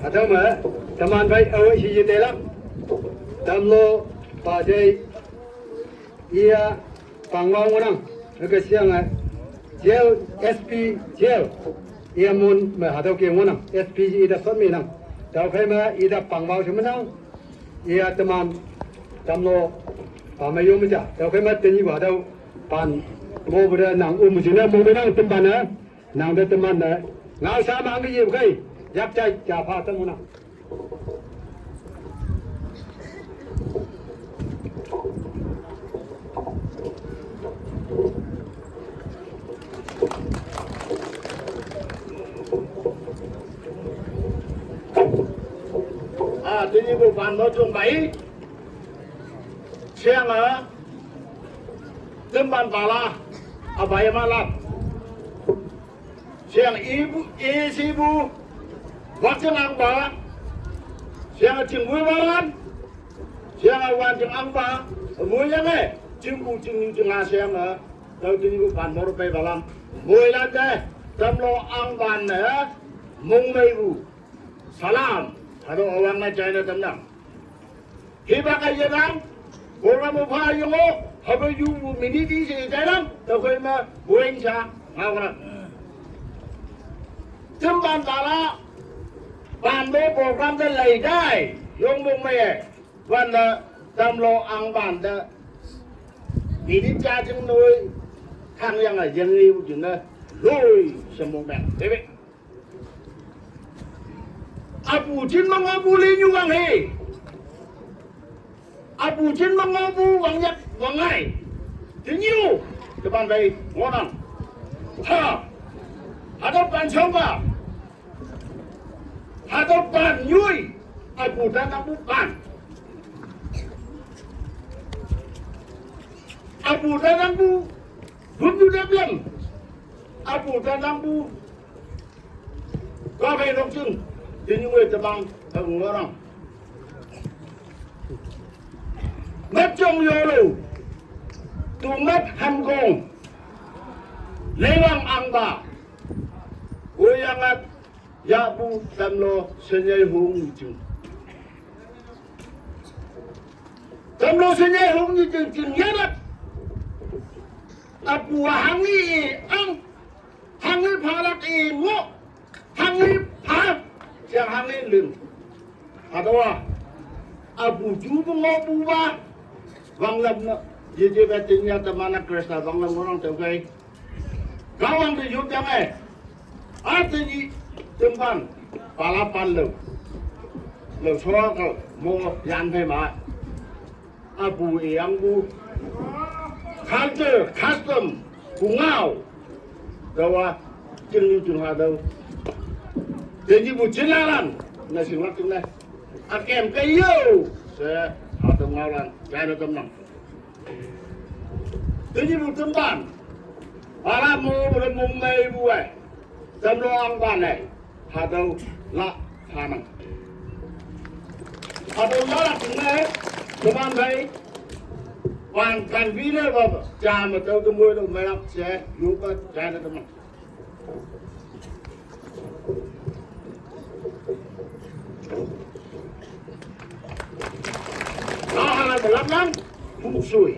atau mah teman baik awak hiji telak tamlo pada ia pangwang orang ke siang jail SP jail ia mun mah atau ke orang SP ida sot menang tau kai mah ida pangwang semenang ia teman tamlo pamayo macam tau kai mah teni atau pan mau berada nang umumnya mau menang tempat nang ada teman ngau sama ang iya kai yak cai japa temuna tuy nhiên bộ phận nói chung 7 siang tempat pala apa yang malam siang ibu waktu angba siang cinggu malam siang awan cing angba mulia me cinggu siang tahu tuy nhiên phản moro pe malam mulia deh tamlo angban mung meibu salam ada orang na China tenang. Hiba kaya dang, orang mau paham yang apa you mini di sini China, tahu kaya mah bueng sa, ngau kan? Tempat tala, pandai program dah lay day, yang mung meh, wana tamlo ang banda, mini cacing noi, kang yang yang ni ujungnya, loi semua dah, tapi. Abu Jin mengabuli nyuwang he. Abu Jin mengabu wang yak wangai. Tinyu depan bay ngonang. Ha. Hadapan coba. Hadapan nyui. Abu dan Abu kan. Abu dan Abu. Bundu deblem. Abu dan Abu. Kau bay dong jeng. Thì những người tập băng thằng ngựa rằng mất trong vô đủ tụ mất hầm gồm lấy bằng ăn bà ôi yang ngắt ya bu tâm lo sinh nhai hùng như chừng tâm lo sinh nhai hùng như chừng chừng nhất á abu hàng đi hàng đi phá lạc y ngộ hàng đi phá siang hangin lim atau abu jubu ngobu ba bang lam na jadi betingnya teman Krishna bang lam orang tahu kai kawan di yuk jangan artinya tempat palapan lo soal kau mau yang hema abu yang bu culture custom kungau kawa jeng ada jadi bucinan nasi makan lah akem kayu saya atau ngawan saya teman jadi butemban alamu beremung mei buai temloang banai atau la hanang atau la kenai teman baik wangkan video bapak jam atau kemudian merah saya lupa saya teman Nó là một lắm lắm, không sủi.